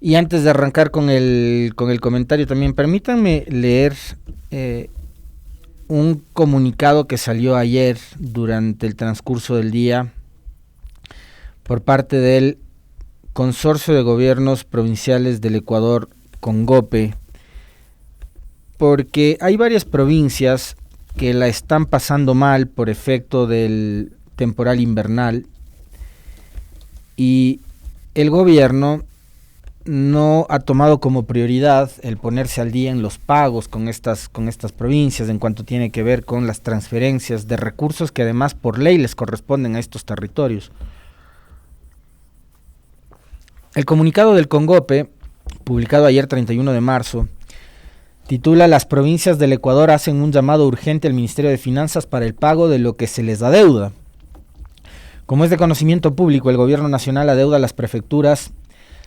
Y antes de arrancar con el comentario también, permítanme leer un comunicado que salió ayer durante el transcurso del día por parte del Consorcio de Gobiernos Provinciales del Ecuador, CONGOPE, porque hay varias provincias que la están pasando mal por efecto del temporal invernal y el gobierno no ha tomado como prioridad el ponerse al día en los pagos con estas provincias en cuanto tiene que ver con las transferencias de recursos que además por ley les corresponden a estos territorios. El comunicado del CONGOPE, publicado ayer 31 de marzo, titula "Las provincias del Ecuador hacen un llamado urgente al Ministerio de Finanzas para el pago de lo que se les adeuda". Como es de conocimiento público, el gobierno nacional adeuda a las prefecturas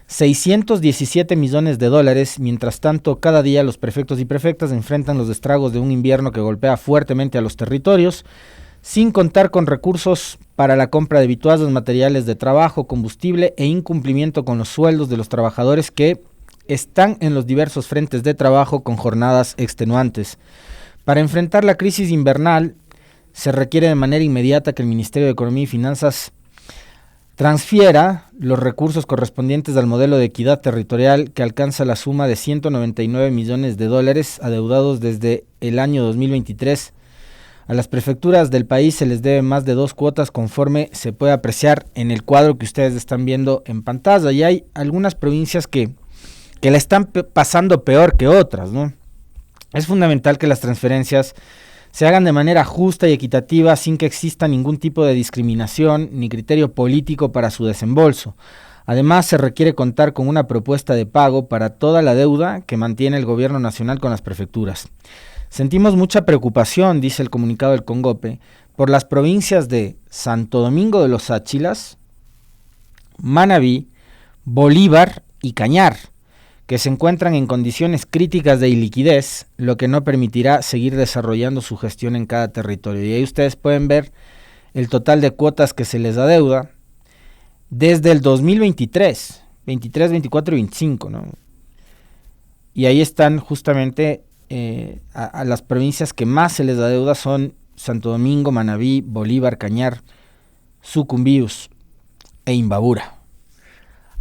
617 millones de dólares. Mientras tanto, cada día los prefectos y prefectas enfrentan los estragos de un invierno que golpea fuertemente a los territorios, sin contar con recursos para la compra de vituallas, materiales de trabajo, combustible e incumplimiento con los sueldos de los trabajadores que están en los diversos frentes de trabajo con jornadas extenuantes. Para enfrentar la crisis invernal, se requiere de manera inmediata que el Ministerio de Economía y Finanzas transfiera los recursos correspondientes al modelo de equidad territorial que alcanza la suma de 199 millones de dólares adeudados desde el año 2023. A las prefecturas del país se les debe más de 2 cuotas conforme se puede apreciar en el cuadro que ustedes están viendo en pantalla, y hay algunas provincias que la están pasando peor que otras, ¿no? Es fundamental que las transferencias se hagan de manera justa y equitativa sin que exista ningún tipo de discriminación ni criterio político para su desembolso. Además, se requiere contar con una propuesta de pago para toda la deuda que mantiene el gobierno nacional con las prefecturas. Sentimos mucha preocupación, dice el comunicado del CONGOPE, por las provincias de Santo Domingo de los Áchilas, Manabí, Bolívar y Cañar, que se encuentran en condiciones críticas de iliquidez, lo que no permitirá seguir desarrollando su gestión en cada territorio. Y ahí ustedes pueden ver el total de cuotas que se les adeuda desde el 2023, 23, 24 y 25, ¿no? Y ahí están justamente a las provincias que más se les adeuda son Santo Domingo, Manabí, Bolívar, Cañar, Sucumbíos e Imbabura.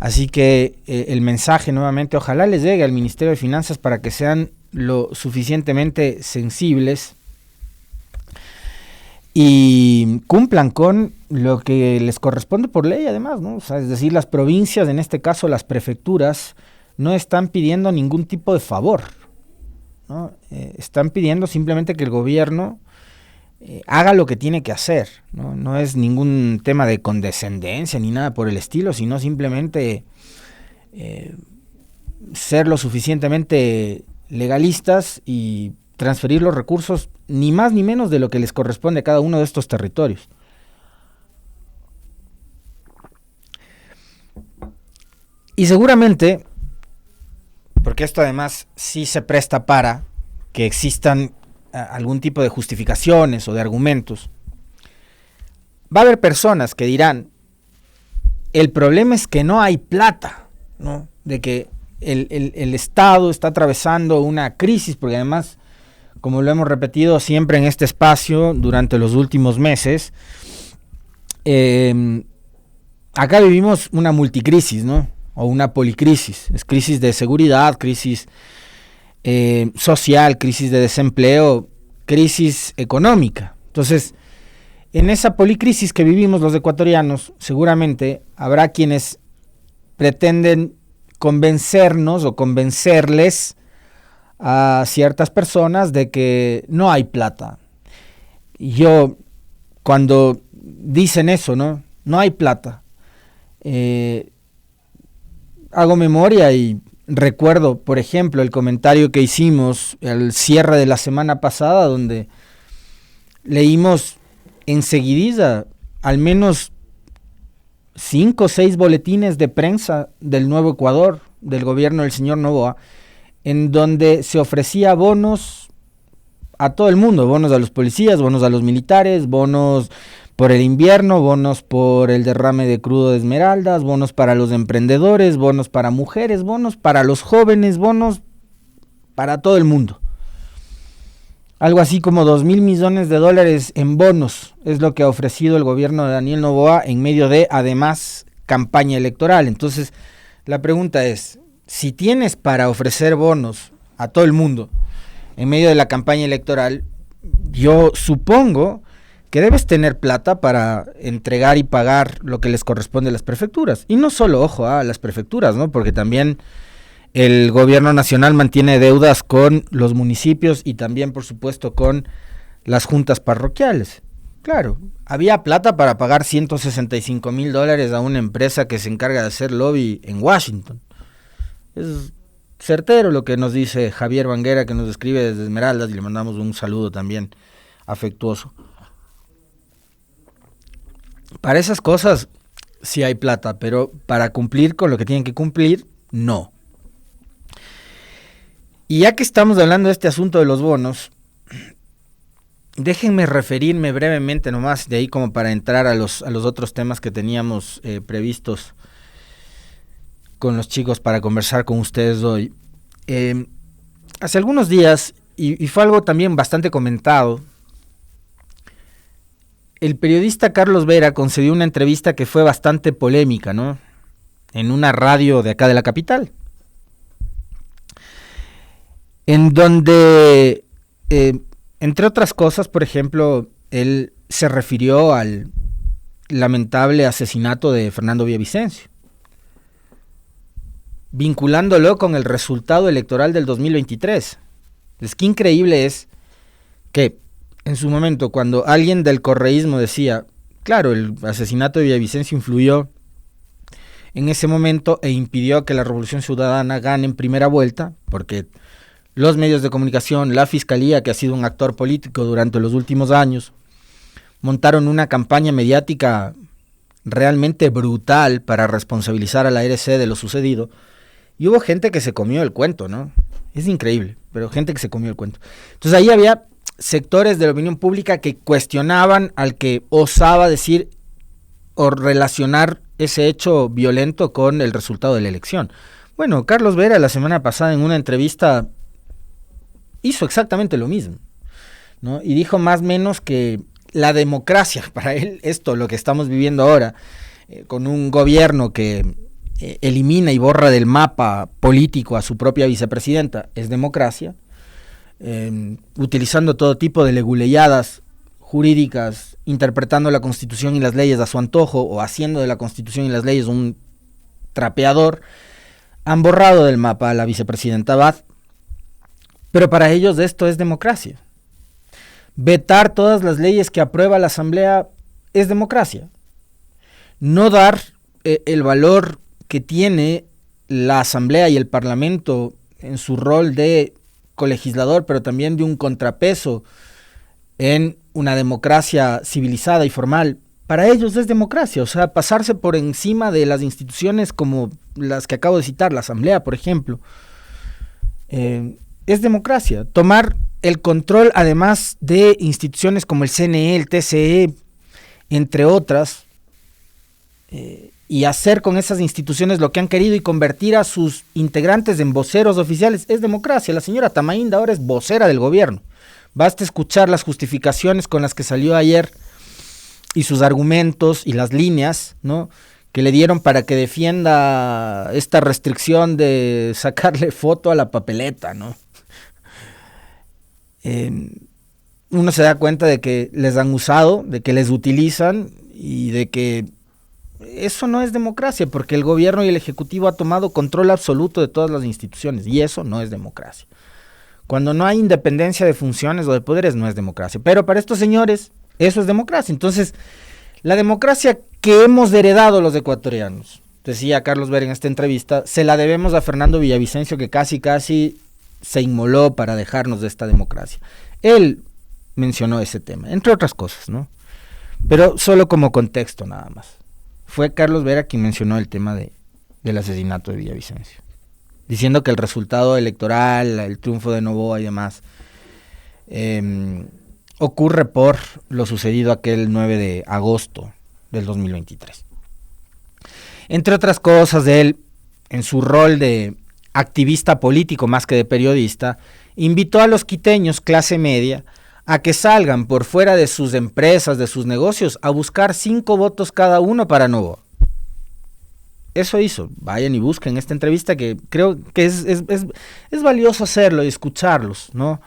Así que el mensaje nuevamente, ojalá les llegue al Ministerio de Finanzas para que sean lo suficientemente sensibles y cumplan con lo que les corresponde por ley además, ¿no? O sea, es decir, las provincias, en este caso las prefecturas, no están pidiendo ningún tipo de favor, ¿no? Están pidiendo simplemente que el gobierno haga lo que tiene que hacer, ¿no? No es ningún tema de condescendencia ni nada por el estilo, sino simplemente ser lo suficientemente legalistas y transferir los recursos ni más ni menos de lo que les corresponde a cada uno de estos territorios. Y seguramente, porque esto además sí se presta para que existan algún tipo de justificaciones o de argumentos, va a haber personas que dirán, el problema es que no hay plata, ¿no? De que el Estado está atravesando una crisis, porque además, como lo hemos repetido siempre en este espacio durante los últimos meses, acá vivimos una multicrisis, ¿no? O una policrisis. Es crisis de seguridad, crisis social, crisis de desempleo, crisis económica. Entonces, en esa policrisis que vivimos los ecuatorianos, seguramente habrá quienes pretenden convencernos o convencerles a ciertas personas de que no hay plata. Y yo, cuando dicen eso, no hay plata, hago memoria y recuerdo, por ejemplo, el comentario que hicimos al cierre de la semana pasada, donde leímos enseguidilla al menos 5 o 6 boletines de prensa del Nuevo Ecuador, del gobierno del señor Noboa, en donde se ofrecía bonos a todo el mundo, bonos a los policías, bonos a los militares, bonos por el invierno, bonos por el derrame de crudo de Esmeraldas, bonos para los emprendedores, bonos para mujeres, bonos para los jóvenes, bonos para todo el mundo. Algo así como 2,000 millones de dólares en bonos es lo que ha ofrecido el gobierno de Daniel Noboa en medio de, además, campaña electoral. Entonces, la pregunta es, si tienes para ofrecer bonos a todo el mundo en medio de la campaña electoral, yo supongo que debes tener plata para entregar y pagar lo que les corresponde a las prefecturas. Y no solo, ojo, a las prefecturas, ¿no? Porque también el gobierno nacional mantiene deudas con los municipios y también, por supuesto, con las juntas parroquiales. Claro, había plata para pagar $165,000 a una empresa que se encarga de hacer lobby en Washington. Es certero lo que nos dice Javier Banguera, que nos escribe desde Esmeraldas, y le mandamos un saludo también afectuoso. Para esas cosas sí hay plata, pero para cumplir con lo que tienen que cumplir, no. Y ya que estamos hablando de este asunto de los bonos, déjenme referirme brevemente nomás, de ahí como para entrar a los otros temas que teníamos previstos con los chicos para conversar con ustedes hoy. Hace algunos días, y fue algo también bastante comentado, el periodista Carlos Vera concedió una entrevista que fue bastante polémica, ¿no? En una radio de acá de la capital, en donde, entre otras cosas, por ejemplo, él se refirió al lamentable asesinato de Fernando Villavicencio, vinculándolo con el resultado electoral del 2023. Es que increíble es que en su momento, cuando alguien del correísmo decía, claro, el asesinato de Villavicencio influyó en ese momento e impidió que la Revolución Ciudadana gane en primera vuelta, porque los medios de comunicación, la fiscalía, que ha sido un actor político durante los últimos años, montaron una campaña mediática realmente brutal para responsabilizar a la RC de lo sucedido, y hubo gente que se comió el cuento, ¿no? Es increíble, pero gente que se comió el cuento. Entonces ahí había sectores de la opinión pública que cuestionaban al que osaba decir o relacionar ese hecho violento con el resultado de la elección. Bueno, Carlos Vera la semana pasada en una entrevista hizo exactamente lo mismo, ¿no? Y dijo más o menos que la democracia, para él, esto, lo que estamos viviendo ahora, con un gobierno que elimina y borra del mapa político a su propia vicepresidenta, es democracia, utilizando todo tipo de leguleyadas jurídicas, interpretando la Constitución y las leyes a su antojo, o haciendo de la Constitución y las leyes un trapeador, han borrado del mapa a la vicepresidenta Abad. Pero para ellos esto es democracia. Vetar todas las leyes que aprueba la Asamblea es democracia. No dar el valor que tiene la Asamblea y el Parlamento en su rol de colegislador, pero también de un contrapeso en una democracia civilizada y formal, para ellos es democracia. O sea, pasarse por encima de las instituciones como las que acabo de citar, la Asamblea, por ejemplo, es democracia. Tomar el control, además de instituciones como el CNE, el TCE, entre otras, y hacer con esas instituciones lo que han querido y convertir a sus integrantes en voceros oficiales, es democracia. La señora Tamainda ahora es vocera del gobierno. Basta escuchar las justificaciones con las que salió ayer y sus argumentos y las líneas, ¿no?, que le dieron para que defienda esta restricción de sacarle foto a la papeleta, ¿no? Uno se da cuenta de que les han usado, de que les utilizan y de que eso no es democracia, porque el gobierno y el ejecutivo ha tomado control absoluto de todas las instituciones, y eso no es democracia. Cuando no hay independencia de funciones o de poderes, no es democracia. Pero para estos señores, eso es democracia. Entonces, la democracia que hemos heredado los ecuatorianos, decía Carlos Vera en esta entrevista, se la debemos a Fernando Villavicencio, que casi se inmoló para dejarnos de esta democracia. Él mencionó ese tema, entre otras cosas, ¿no? Pero solo como contexto nada más. Fue Carlos Vera quien mencionó el tema del asesinato de Villavicencio, diciendo que el resultado electoral, el triunfo de Noboa y demás, ocurre por lo sucedido aquel 9 de agosto del 2023. Entre otras cosas, él, en su rol de activista político más que de periodista, invitó a los quiteños clase media a que salgan por fuera de sus empresas, de sus negocios, a buscar 5 votos cada uno para Novoa. Eso hizo. Vayan y busquen esta entrevista, que creo que es valioso hacerlo y escucharlos, ¿no?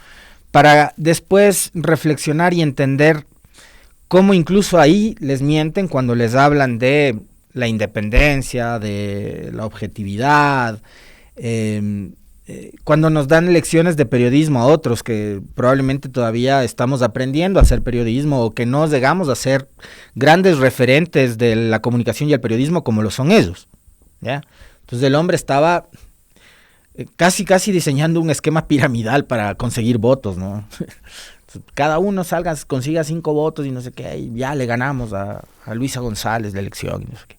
Para después reflexionar y entender cómo incluso ahí les mienten cuando les hablan de la independencia, de la objetividad, cuando nos dan lecciones de periodismo a otros que probablemente todavía estamos aprendiendo a hacer periodismo, o que no llegamos a ser grandes referentes de la comunicación y el periodismo como lo son ellos, ¿ya? Entonces el hombre estaba casi diseñando un esquema piramidal para conseguir votos, ¿no? Cada uno consiga 5 votos y no sé qué, y ya le ganamos a Luisa González la elección y no sé qué.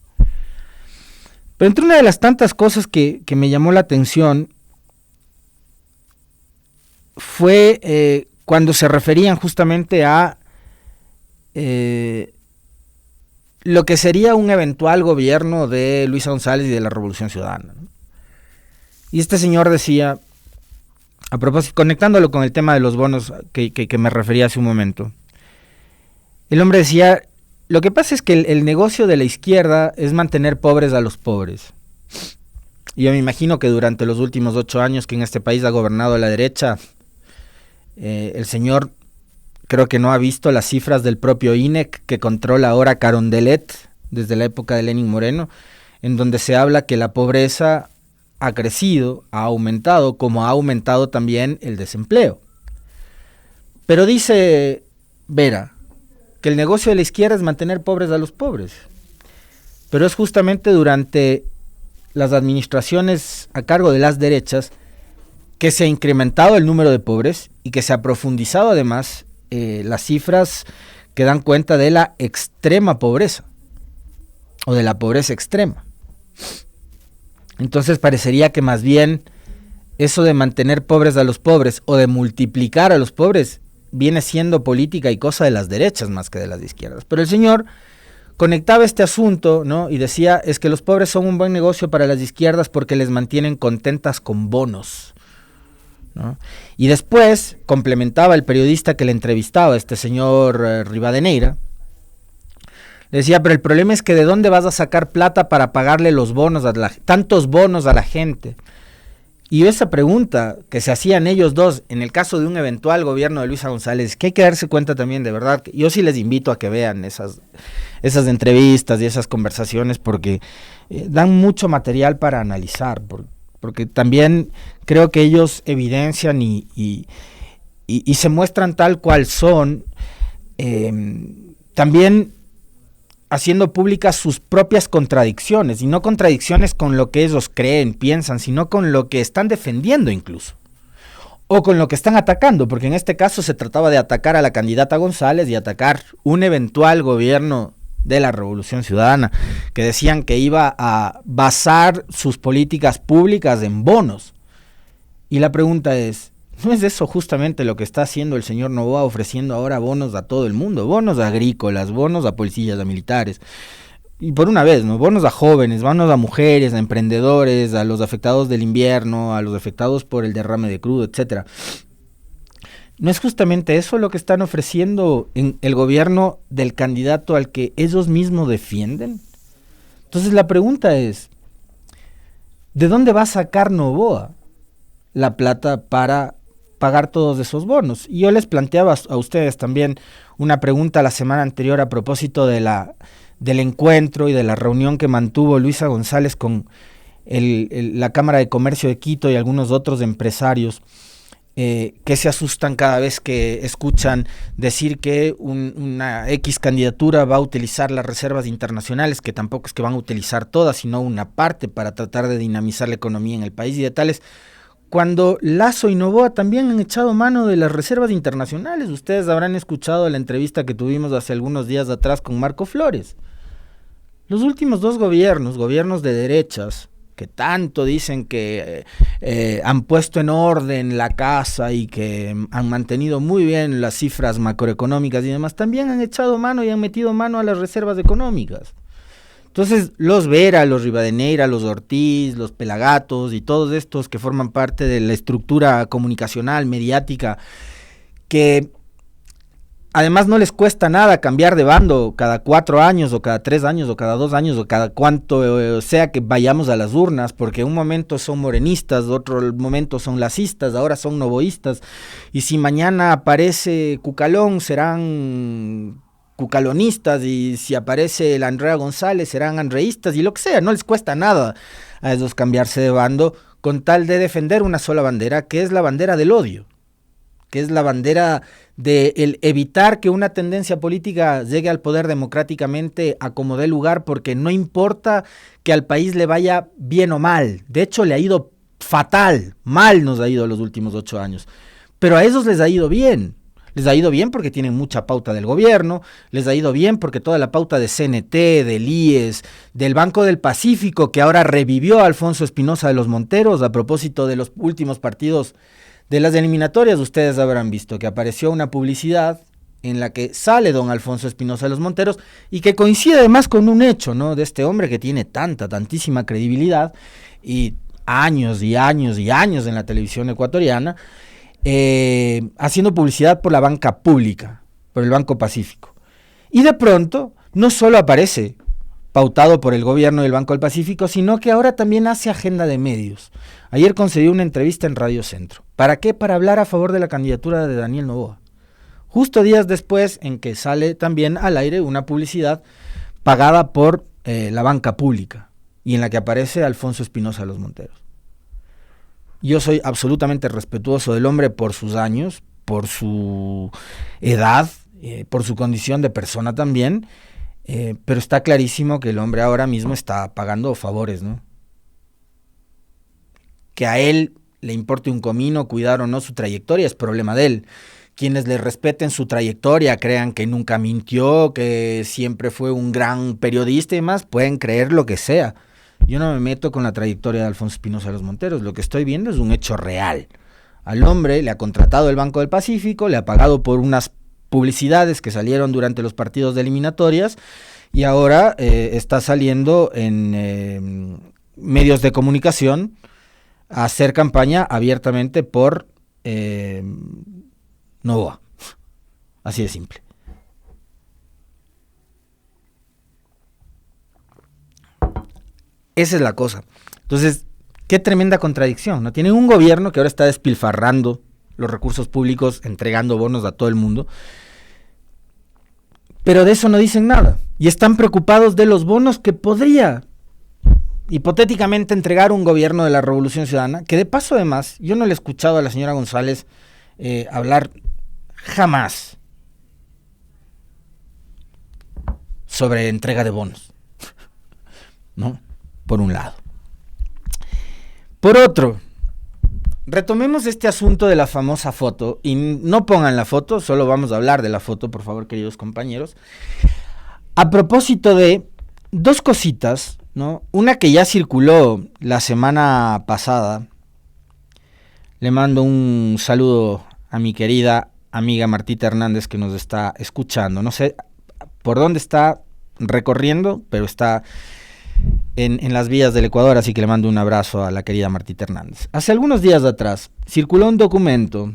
Pero entre una de las tantas cosas que me llamó la atención fue cuando se referían justamente a lo que sería un eventual gobierno de Luisa González y de la Revolución Ciudadana, ¿no? Y este señor decía, a propósito, conectándolo con el tema de los bonos que me refería hace un momento, el hombre decía, lo que pasa es que el negocio de la izquierda es mantener pobres a los pobres. Y yo me imagino que durante los últimos 8 años que en este país ha gobernado la derecha, el señor creo que no ha visto las cifras del propio INEC que controla ahora Carondelet desde la época de Lenín Moreno, en donde se habla que la pobreza ha crecido, ha aumentado, como ha aumentado también el desempleo. Pero dice Vera que el negocio de la izquierda es mantener pobres a los pobres. Pero es justamente durante las administraciones a cargo de las derechas que se ha incrementado el número de pobres y que se ha profundizado además las cifras que dan cuenta de la extrema pobreza o de la pobreza extrema. Entonces parecería que más bien eso de mantener pobres a los pobres o de multiplicar a los pobres viene siendo política y cosa de las derechas más que de las izquierdas. Pero el señor conectaba este asunto, ¿no? Y decía, es que los pobres son un buen negocio para las izquierdas porque les mantienen contentas con bonos, ¿no? Y después complementaba el periodista que le entrevistaba, este señor Rivadeneira, le decía, pero el problema es que ¿de dónde vas a sacar plata para pagarle los bonos tantos bonos a la gente? Y esa pregunta que se hacían ellos dos en el caso de un eventual gobierno de Luisa González, que hay que darse cuenta también, de verdad, yo sí les invito a que vean esas entrevistas y esas conversaciones, porque dan mucho material para analizar, porque también creo que ellos evidencian y se muestran tal cual son, también haciendo públicas sus propias contradicciones, y no contradicciones con lo que ellos creen, piensan, sino con lo que están defendiendo incluso, o con lo que están atacando, porque en este caso se trataba de atacar a la candidata González y atacar un eventual gobierno de la Revolución Ciudadana, que decían que iba a basar sus políticas públicas en bonos. Y la pregunta es, ¿no es eso justamente lo que está haciendo el señor Novoa, ofreciendo ahora bonos a todo el mundo? Bonos agrícolas, bonos a policías, a militares. Y por una vez, ¿no? Bonos a jóvenes, bonos a mujeres, a emprendedores, a los afectados del invierno, a los afectados por el derrame de crudo, etcétera. ¿No es justamente eso lo que están ofreciendo en el gobierno del candidato al que ellos mismos defienden? Entonces la pregunta es, ¿de dónde va a sacar Novoa la plata para pagar todos esos bonos? Y yo les planteaba a ustedes también una pregunta la semana anterior a propósito de del encuentro y de la reunión que mantuvo Luisa González con la Cámara de Comercio de Quito y algunos otros empresarios que se asustan cada vez que escuchan decir que una X candidatura va a utilizar las reservas internacionales, que tampoco es que van a utilizar todas, sino una parte para tratar de dinamizar la economía en el país y de tales, cuando Lasso y Novoa también han echado mano de las reservas internacionales. Ustedes habrán escuchado la entrevista que tuvimos hace algunos días atrás con Marco Flores. Los últimos 2 gobiernos de derechas, que tanto dicen que han puesto en orden la casa y que han mantenido muy bien las cifras macroeconómicas y demás, también han echado mano y han metido mano a las reservas económicas. Entonces, los Vera, los Rivadeneira, los Ortiz, los Pelagatos y todos estos que forman parte de la estructura comunicacional, mediática, que además no les cuesta nada cambiar de bando cada 4 años o cada 3 años o cada 2 años o cada cuanto sea que vayamos a las urnas, porque un momento son morenistas, otro momento son lacistas, ahora son novoístas, y si mañana aparece Cucalón serán cucalonistas, y si aparece el Andrea González serán andreístas, y lo que sea, no les cuesta nada a esos cambiarse de bando con tal de defender una sola bandera, que es la bandera del odio, que es la bandera de el evitar que una tendencia política llegue al poder democráticamente a como dé lugar, porque no importa que al país le vaya bien o mal, de hecho le ha ido fatal, mal nos ha ido los últimos 8 años, pero a esos les ha ido bien. Les ha ido bien porque tienen mucha pauta del gobierno, les ha ido bien porque toda la pauta de CNT, del IES, del Banco del Pacífico, que ahora revivió a Alfonso Espinosa de los Monteros a propósito de los últimos partidos de las eliminatorias. Ustedes habrán visto que apareció una publicidad en la que sale don Alfonso Espinosa de los Monteros y que coincide además con un hecho, ¿no?, de este hombre que tiene tantísima credibilidad y años y años y años en la televisión ecuatoriana, haciendo publicidad por la banca pública, por el Banco Pacífico. Y de pronto, no solo aparece pautado por el gobierno del Banco del Pacífico, sino que ahora también hace agenda de medios. Ayer concedió una entrevista en Radio Centro. ¿Para qué? Para hablar a favor de la candidatura de Daniel Noboa. Justo días después en que sale también al aire una publicidad pagada por la banca pública y en la que aparece Alfonso Espinosa de los Monteros. Yo soy absolutamente respetuoso del hombre por sus años, por su edad, por su condición de persona también, pero está clarísimo que el hombre ahora mismo está pagando favores, ¿no? Que a él le importe un comino cuidar o no su trayectoria es problema de él. Quienes le respeten su trayectoria, crean que nunca mintió, que siempre fue un gran periodista y demás, pueden creer lo que sea. Yo no me meto con la trayectoria de Alfonso Espinosa de los Monteros, lo que estoy viendo es un hecho real. Al hombre le ha contratado el Banco del Pacífico, le ha pagado por unas publicidades que salieron durante los partidos de eliminatorias y ahora está saliendo en medios de comunicación a hacer campaña abiertamente por Noboa. Así de simple. Esa es la cosa. Entonces, qué tremenda contradicción, ¿no? Tienen un gobierno que ahora está despilfarrando los recursos públicos, entregando bonos a todo el mundo, pero de eso no dicen nada. Y están preocupados de los bonos que podría hipotéticamente entregar un gobierno de la Revolución Ciudadana, que de paso además, yo no le he escuchado a la señora González hablar jamás sobre entrega de bonos, ¿no? Por un lado. Por otro, retomemos este asunto de la famosa foto, y no pongan la foto, solo vamos a hablar de la foto, por favor, queridos compañeros. A propósito de dos cositas, ¿no? Una que ya circuló la semana pasada, le mando un saludo a mi querida amiga Martita Hernández que nos está escuchando. No sé por dónde está recorriendo, pero está en las vías del Ecuador, así que le mando un abrazo a la querida Martita Hernández. Hace algunos días atrás circuló un documento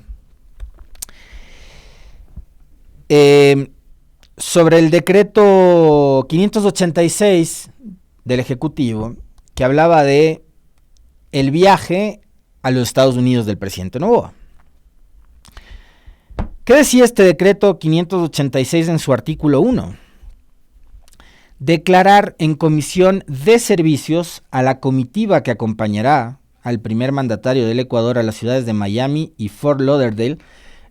sobre el decreto 586 del Ejecutivo, que hablaba de el viaje a los Estados Unidos del presidente Noboa. ¿Qué decía este decreto 586 en su artículo 1? Declarar en comisión de servicios a la comitiva que acompañará al primer mandatario del Ecuador a las ciudades de Miami y Fort Lauderdale,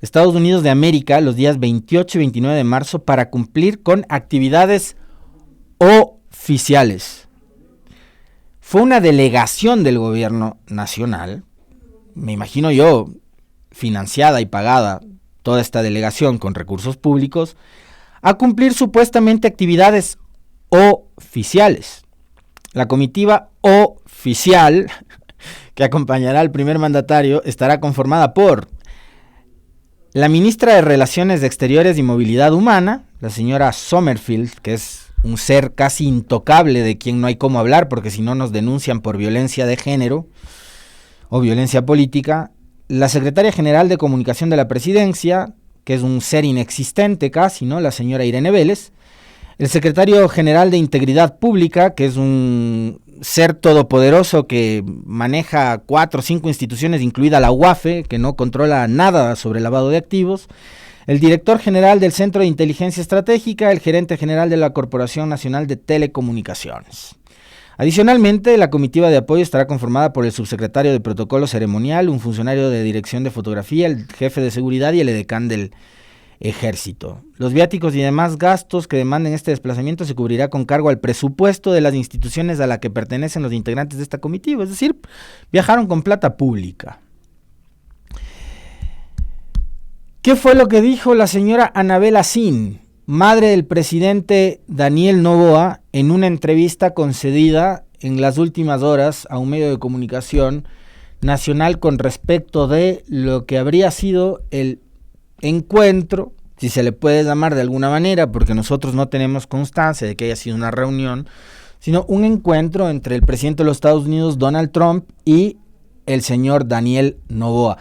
Estados Unidos de América, los días 28 y 29 de marzo para cumplir con actividades oficiales. Fue una delegación del gobierno nacional, me imagino yo, financiada y pagada toda esta delegación con recursos públicos, a cumplir supuestamente actividades oficiales. La comitiva oficial que acompañará al primer mandatario estará conformada por la ministra de Relaciones Exteriores y Movilidad Humana, la señora Sommerfield, que es un ser casi intocable de quien no hay cómo hablar, porque si no nos denuncian por violencia de género o violencia política. La secretaria general de Comunicación de la Presidencia, que es un ser inexistente casi, ¿no? La señora Irene Vélez. El secretario general de Integridad Pública, que es un ser todopoderoso que maneja 4 o 5 instituciones, incluida la UAFE, que no controla nada sobre lavado de activos. El director general del Centro de Inteligencia Estratégica, el gerente general de la Corporación Nacional de Telecomunicaciones. Adicionalmente, la comitiva de apoyo estará conformada por el subsecretario de Protocolo Ceremonial, un funcionario de Dirección de Fotografía, el jefe de Seguridad y el edecán del Ejército. Los viáticos y demás gastos que demanden este desplazamiento se cubrirá con cargo al presupuesto de las instituciones a la que pertenecen los integrantes de esta comitiva, es decir, viajaron con plata pública. ¿Qué fue lo que dijo la señora Anabela Sin, madre del presidente Daniel Noboa, en una entrevista concedida en las últimas horas a un medio de comunicación nacional con respecto de lo que habría sido el encuentro, si se le puede llamar de alguna manera, porque nosotros no tenemos constancia de que haya sido una reunión, sino un encuentro entre el presidente de los Estados Unidos, Donald Trump, y el señor Daniel Noboa?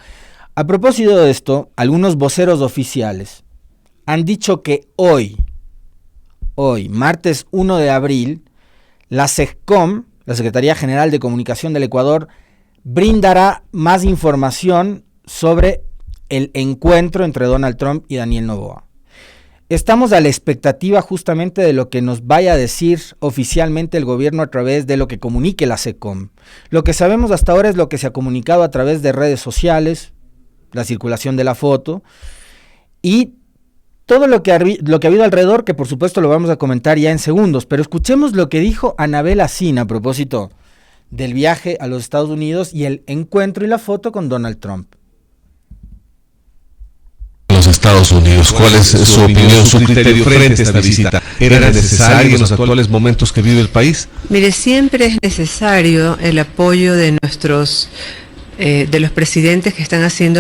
A propósito de esto, algunos voceros oficiales han dicho que hoy, martes 1 de abril, la SECCOM, la Secretaría General de Comunicación del Ecuador, brindará más información sobre el encuentro entre Donald Trump y Daniel Noboa. Estamos a la expectativa justamente de lo que nos vaya a decir oficialmente el gobierno a través de lo que comunique la SECCOM. Lo que sabemos hasta ahora es lo que se ha comunicado a través de redes sociales, la circulación de la foto y todo lo que ha habido alrededor, que por supuesto lo vamos a comentar ya en segundos, pero escuchemos lo que dijo Anabela Sin a propósito del viaje a los Estados Unidos y el encuentro y la foto con Donald Trump. Los Estados Unidos, ¿cuál es su opinión, su criterio frente a esta visita? ¿Era necesario en los actuales momentos que vive el país? Mire, siempre es necesario el apoyo de de los presidentes que están hacen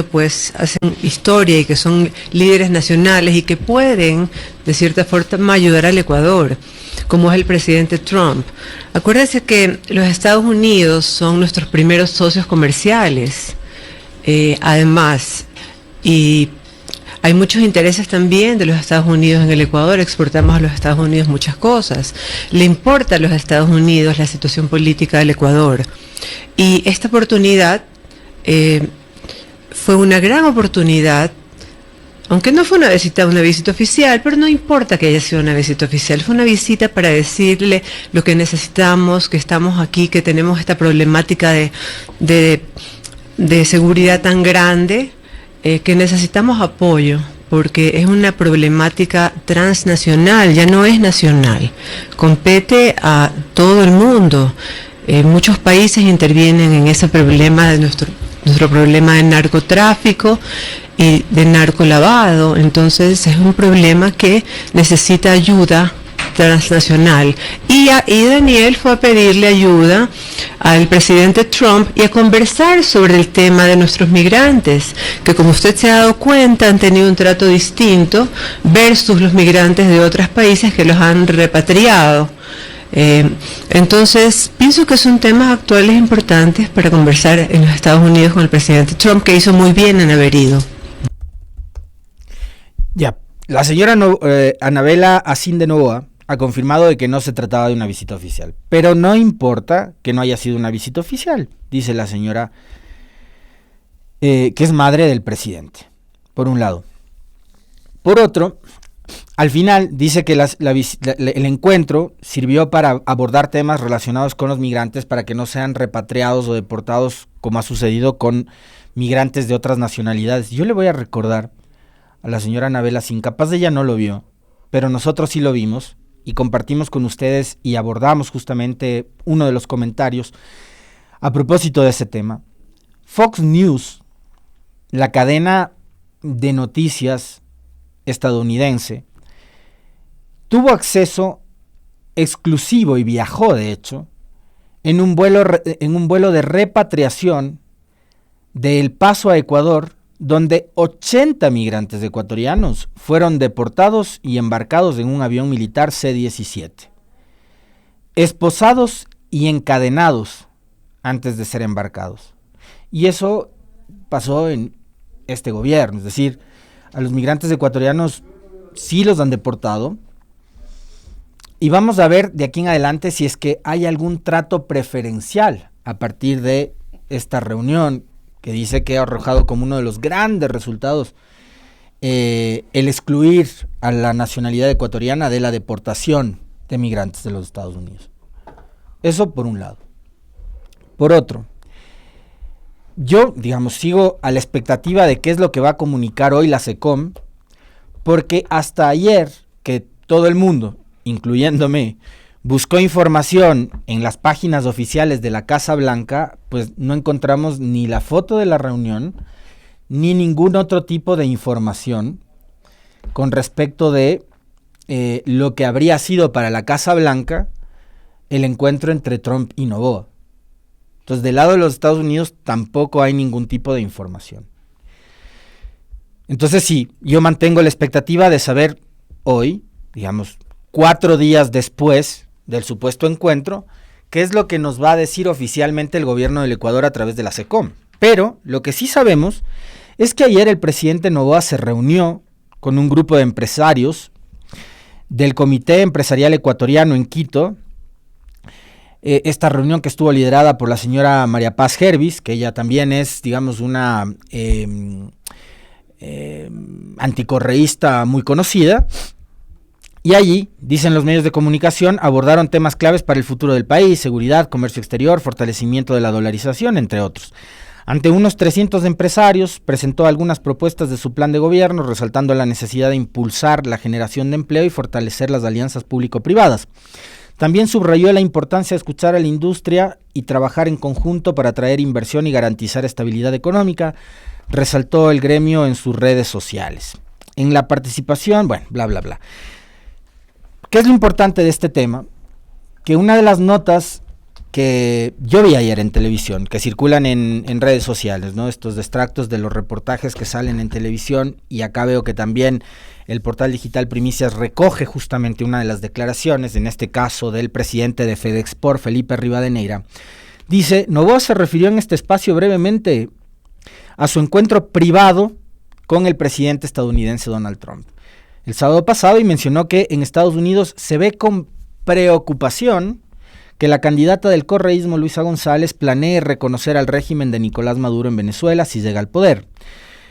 historia y que son líderes nacionales y que pueden, de cierta forma, ayudar al Ecuador, como es el presidente Trump. Acuérdense que los Estados Unidos son nuestros primeros socios comerciales, además, y hay muchos intereses también de los Estados Unidos en el Ecuador, exportamos a los Estados Unidos muchas cosas. Le importa a los Estados Unidos la situación política del Ecuador. Y esta oportunidad fue una gran oportunidad, aunque no fue una visita oficial, pero no importa que haya sido una visita oficial, fue una visita para decirle lo que necesitamos, que estamos aquí, que tenemos esta problemática de seguridad tan grande, que necesitamos apoyo, porque es una problemática transnacional, ya no es nacional, compete a todo el mundo. Muchos países intervienen en ese problema de nuestro problema de narcotráfico y de narcolavado, entonces es un problema que necesita ayuda transnacional. Y Daniel fue a pedirle ayuda al presidente Trump y a conversar sobre el tema de nuestros migrantes, que como usted se ha dado cuenta han tenido un trato distinto versus los migrantes de otros países que los han repatriado. Entonces, pienso que son temas actuales importantes para conversar en los Estados Unidos con el presidente Trump, que hizo muy bien en haber ido. Ya, la señora Anabela Sin de Noboa ha confirmado de que no se trataba de una visita oficial, pero no importa que no haya sido una visita oficial, dice la señora que es madre del presidente, por un lado. Por otro, al final dice que el encuentro sirvió para abordar temas relacionados con los migrantes para que no sean repatriados o deportados como ha sucedido con migrantes de otras nacionalidades. Yo le voy a recordar a la señora Anabela Sin, capaz ella no lo vio, pero nosotros sí lo vimos y compartimos con ustedes y abordamos justamente uno de los comentarios a propósito de ese tema. Fox News, la cadena de noticias estadounidense, tuvo acceso exclusivo y viajó de hecho en un vuelo de repatriación de El Paso a Ecuador, donde 80 migrantes ecuatorianos fueron deportados y embarcados en un avión militar C-17, esposados y encadenados antes de ser embarcados. Y eso pasó en este gobierno, es decir, a los migrantes ecuatorianos sí los han deportado, y vamos a ver de aquí en adelante si es que hay algún trato preferencial a partir de esta reunión que dice que ha arrojado como uno de los grandes resultados el excluir a la nacionalidad ecuatoriana de la deportación de migrantes de los Estados Unidos. Eso por un lado. Por otro, yo, sigo a la expectativa de qué es lo que va a comunicar hoy la SECOM, porque hasta ayer que todo el mundo, incluyéndome, buscó información en las páginas oficiales de la Casa Blanca, pues no encontramos ni la foto de la reunión, ni ningún otro tipo de información con respecto de lo que habría sido para la Casa Blanca el encuentro entre Trump y Noboa. Entonces, del lado de los Estados Unidos tampoco hay ningún tipo de información. Entonces sí, yo mantengo la expectativa de saber hoy, 4 días después del supuesto encuentro, qué es lo que nos va a decir oficialmente el gobierno del Ecuador a través de la SECOM. Pero lo que sí sabemos es que ayer el presidente Noboa se reunió con un grupo de empresarios del Comité Empresarial Ecuatoriano en Quito. Esta reunión que estuvo liderada por la señora María Paz Hervis, que ella también es, una anticorreísta muy conocida, y allí, dicen los medios de comunicación, abordaron temas claves para el futuro del país: seguridad, comercio exterior, fortalecimiento de la dolarización, entre otros. Ante unos 300 empresarios, presentó algunas propuestas de su plan de gobierno, resaltando la necesidad de impulsar la generación de empleo y fortalecer las alianzas público-privadas. También subrayó la importancia de escuchar a la industria y trabajar en conjunto para atraer inversión y garantizar estabilidad económica, resaltó el gremio en sus redes sociales. En la participación, bla, bla, bla. ¿Qué es lo importante de este tema? Que una de las notas que yo vi ayer en televisión, que circulan en redes sociales, ¿no? Estos extractos de los reportajes que salen en televisión, y acá veo que también el portal digital Primicias recoge justamente una de las declaraciones, en este caso del presidente de Fedexport, Felipe Rivadeneira. Dice: Noboa se refirió en este espacio brevemente a su encuentro privado con el presidente estadounidense Donald Trump el sábado pasado, y mencionó que en Estados Unidos se ve con preocupación que la candidata del correísmo, Luisa González, planee reconocer al régimen de Nicolás Maduro en Venezuela si llega al poder.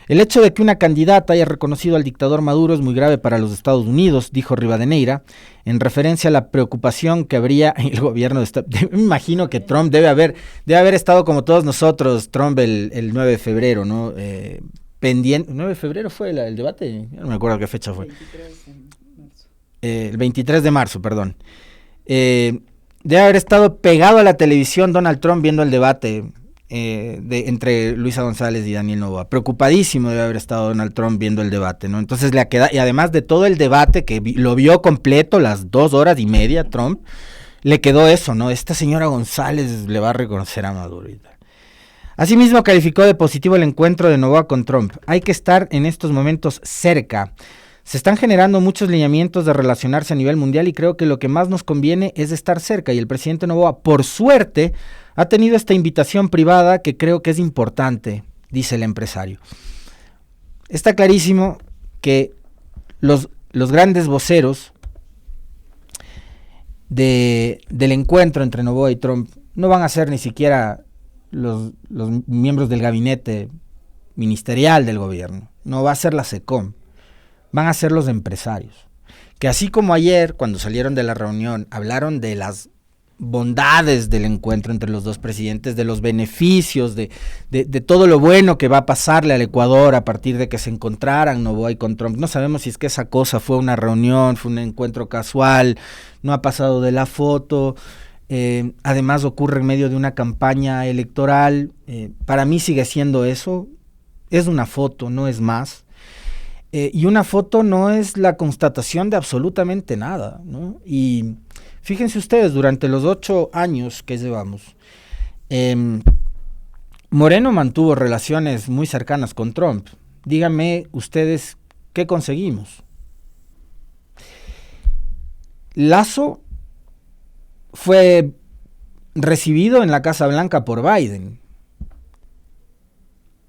El hecho de que una candidata haya reconocido al dictador Maduro es muy grave para los Estados Unidos, dijo Rivadeneira, en referencia a la preocupación que habría en el gobierno de Estados Unidos. Me imagino que Trump debe haber estado como todos nosotros, Trump el 9 de febrero, ¿no? Pendiente. ¿9 de febrero fue el debate? Yo no me acuerdo qué fecha fue. El 23 de marzo, perdón. Debe haber estado pegado a la televisión Donald Trump viendo el debate entre Luisa González y Daniel Noboa. Preocupadísimo debe haber estado Donald Trump viendo el debate, ¿no? Entonces le ha quedado, y además de todo el debate que lo vio completo, las 2 horas y media, Trump, le quedó eso, ¿no? Esta señora González le va a reconocer a Maduro y tal. Asimismo, calificó de positivo el encuentro de Noboa con Trump. Hay que estar en estos momentos cerca. Se están generando muchos lineamientos de relacionarse a nivel mundial, y creo que lo que más nos conviene es estar cerca. Y el presidente Noboa, por suerte, ha tenido esta invitación privada que creo que es importante, dice el empresario. Está clarísimo que los grandes voceros del encuentro entre Noboa y Trump no van a ser ni siquiera los miembros del gabinete ministerial del gobierno, no va a ser la SECOM, van a ser los empresarios, que así como ayer cuando salieron de la reunión hablaron de las bondades del encuentro entre los dos presidentes, de los beneficios, de todo lo bueno que va a pasarle al Ecuador a partir de que se encontraran Noboa y con Trump. No sabemos si es que esa cosa fue una reunión, fue un encuentro casual, no ha pasado de la foto. Además ocurre en medio de una campaña electoral. Para mí sigue siendo eso, es una foto, no es más, y una foto no es la constatación de absolutamente nada, ¿no? Y Fíjense ustedes, durante los 8 años que llevamos, Moreno mantuvo relaciones muy cercanas con Trump. Díganme ustedes qué conseguimos. Lasso fue recibido en la Casa Blanca por Biden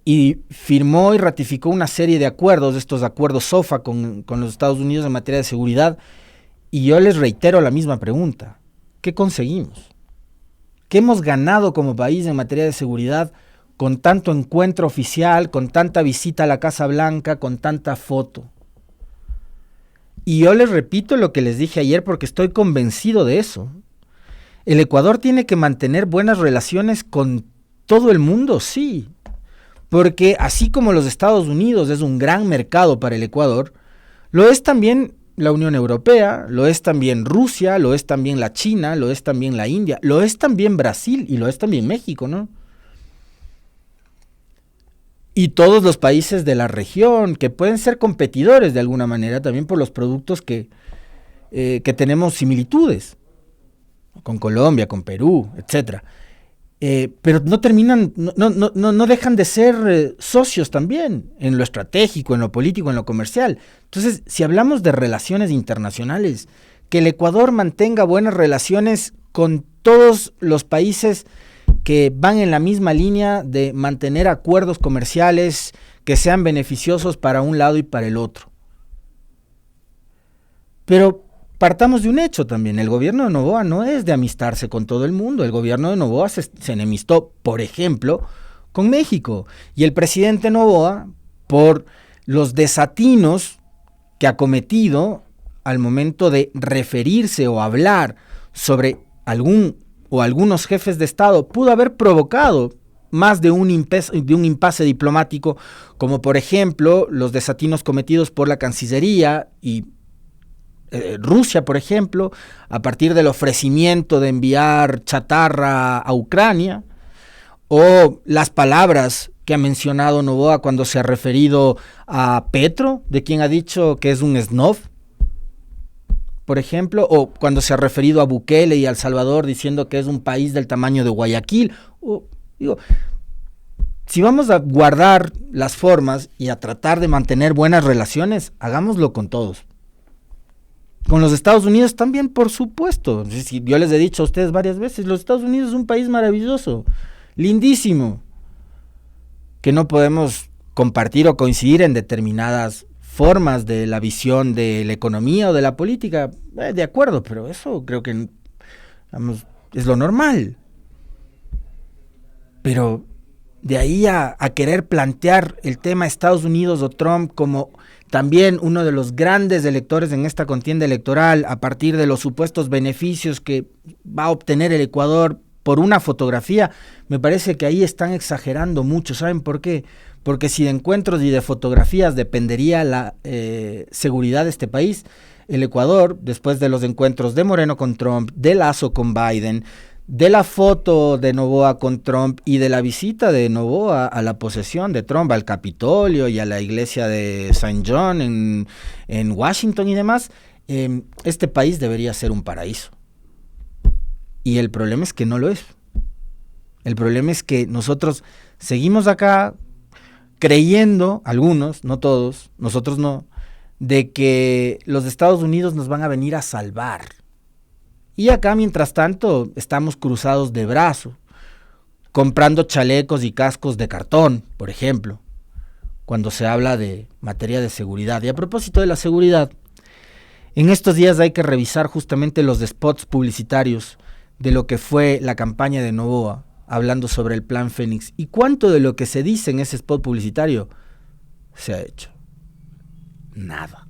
y firmó y ratificó una serie de acuerdos, estos acuerdos SOFA con los Estados Unidos en materia de seguridad. Y yo les reitero la misma pregunta. ¿Qué conseguimos? ¿Qué hemos ganado como país en materia de seguridad con tanto encuentro oficial, con tanta visita a la Casa Blanca, con tanta foto? Y yo les repito lo que les dije ayer porque estoy convencido de eso. ¿El Ecuador tiene que mantener buenas relaciones con todo el mundo? Sí. Porque así como los Estados Unidos es un gran mercado para el Ecuador, lo es también la Unión Europea, lo es también Rusia, lo es también la China, lo es también la India, lo es también Brasil y lo es también México, ¿no? Y todos los países de la región que pueden ser competidores de alguna manera también por los productos que tenemos similitudes, con Colombia, con Perú, etcétera. Pero no terminan, no dejan de ser socios también en lo estratégico, en lo político, en lo comercial. Entonces, si hablamos de relaciones internacionales, que el Ecuador mantenga buenas relaciones con todos los países que van en la misma línea de mantener acuerdos comerciales que sean beneficiosos para un lado y para el otro. Pero partamos de un hecho también, el gobierno de Noboa no es de amistarse con todo el mundo, el gobierno de Noboa se enemistó, por ejemplo, con México, y el presidente Noboa, por los desatinos que ha cometido al momento de referirse o hablar sobre algunos jefes de Estado, pudo haber provocado más de un impasse diplomático, como por ejemplo los desatinos cometidos por la Cancillería y Rusia, por ejemplo, a partir del ofrecimiento de enviar chatarra a Ucrania, o las palabras que ha mencionado Noboa cuando se ha referido a Petro, de quien ha dicho que es un snob, por ejemplo, o cuando se ha referido a Bukele y a El Salvador diciendo que es un país del tamaño de Guayaquil. Si vamos a guardar las formas y a tratar de mantener buenas relaciones, hagámoslo con todos. Con los Estados Unidos también, por supuesto. Yo les he dicho a ustedes varias veces, los Estados Unidos es un país maravilloso, lindísimo, que no podemos compartir o coincidir en determinadas formas de la visión de la economía o de la política, de acuerdo, pero eso creo que es lo normal. Pero de ahí a querer plantear el tema Estados Unidos o Trump como también uno de los grandes electores en esta contienda electoral a partir de los supuestos beneficios que va a obtener el Ecuador por una fotografía, me parece que ahí están exagerando mucho. ¿Saben por qué? Porque si de encuentros y de fotografías dependería la seguridad de este país, el Ecuador, después de los encuentros de Moreno con Trump, de Lasso con Biden, de la foto de Noboa con Trump y de la visita de Noboa a la posesión de Trump al Capitolio y a la iglesia de St. John en Washington y demás, este país debería ser un paraíso. Y el problema es que no lo es. El problema es que nosotros seguimos acá creyendo, algunos, no todos, nosotros no, de que los Estados Unidos nos van a venir a salvar. Y acá, mientras tanto, estamos cruzados de brazo, comprando chalecos y cascos de cartón, por ejemplo, cuando se habla de materia de seguridad. Y a propósito de la seguridad, en estos días hay que revisar justamente los spots publicitarios de lo que fue la campaña de Noboa, hablando sobre el Plan Fénix. ¿Y cuánto de lo que se dice en ese spot publicitario se ha hecho? Nada.